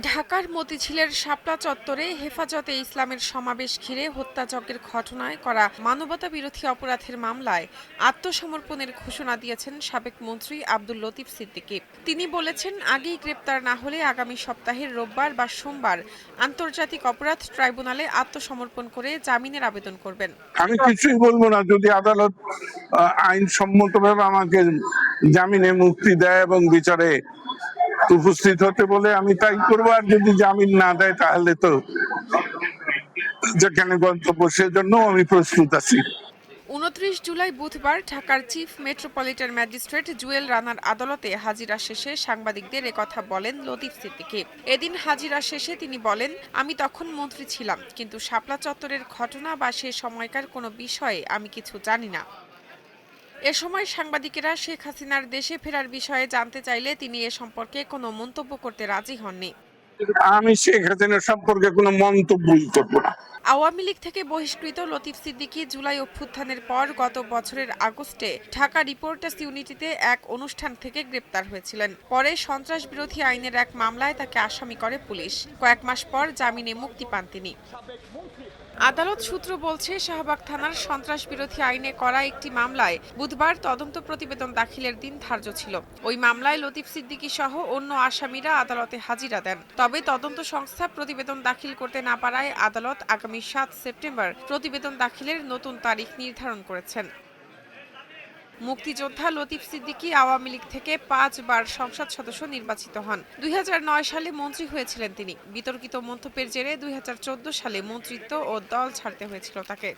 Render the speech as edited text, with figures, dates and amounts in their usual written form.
ঢাকার মতিঝিলের শাপলা চত্বরে হেফাজতে ইসলামের সমাবেশ ঘিরে হত্যাযজ্ঞের ঘটনায় করা মানবতাবিরোধী অপরাধের মামলায় আত্মসমর্পণের ঘোষণা দিয়েছেন সাবেক মন্ত্রী আব্দুল লতিফ সিদ্দিকী। তিনি বলেছেন, আগেই গ্রেপ্তার না হলে আগামী সপ্তাহের রোববার বা সোমবার আন্তর্জাতিক অপরাধ ট্রাইব্যুনালে আত্মসমর্পণ করে জামিনের আবেদন করবেন। আমি কিছুই বলবো না যদি আদালত আইনসম্মতভাবে আমাকে জামিনে মুক্তি দেয় এবং বিচারে উপস্থিত হতে বলে আমি তাই করবো। আর যদি জামিন না দেয় তাহলে তো যেখানে গন্তব্য সেজন্য আমি প্রস্তুত আছি। ২৯ জুলাই বুধবার ঢাকার চিফ মেট্রোপলিটন ম্যাজিস্ট্রেট জুয়েল রানার আদালতে হাজিরা শেষে সাংবাদিকদের একথা বলেন লতিফ সিদ্দিকী। এদিন হাজিরা শেষে তিনি বলেন, আমি তখন মন্ত্রী ছিলাম, কিন্তু শাপলা চত্বরের ঘটনা বা সে সময়কার কোনো বিষয়ে আমি কিছু জানি না। এ সময় সাংবাদিকেরা শেখ হাসিনার দেশে ফেরার বিষয়ে জানতে চাইলে তিনি এ সম্পর্কে কোনো মন্তব্য করতে রাজি হননি। আমি শেখ হাসিনা সম্পর্কে কোনো মন্তব্যই করবো না। আওয়ামী লীগ থেকে বহিষ্কৃত লতিফ সিদ্দিকী জুলাই অভ্যুত্থানের পর গত বছরের আগস্টে ঢাকা রিপোর্টার্স ইউনিটিতে এক অনুষ্ঠান থেকে গ্রেপ্তার হয়েছিলেন। পরে সন্ত্রাস বিরোধী আইনের এক মামলায় তাকে আসামি করে পুলিশ। কয়েক মাস পর জামিনে মুক্তি পান তিনি। আদালত সূত্র বলছে, শাহবাগ থানার সন্ত্রাস বিরোধী আইনে করা একটি মামলায় বুধবার তদন্ত প্রতিবেদন দাখিলের দিন ধার্য ছিল। ওই মামলায় লতিফ সিদ্দিকী সহ অন্য আসামিরা আদালতে হাজিরা দেন। তবে তদন্ত সংস্থা প্রতিবেদন দাখিল করতে না পারায় আদালত আগামী ৭ সেপ্টেম্বর প্রতিবেদন দাখিলের নতুন তারিখ নির্ধারণ করেছেন। মুক্তিযোদ্ধা লতিফ সিদ্দিকী আওয়ামী লীগ থেকে ৫ বার সংসদ সদস্য নির্বাচিত হন। ২০০৯ সালে মন্ত্রী হয়েছিলেন তিনি। বিতর্কিত মন্তব্যের জেরে ২০১৪ সালে মন্ত্রিত্ব ও দল ছাড়তে হয়েছিল তাকে।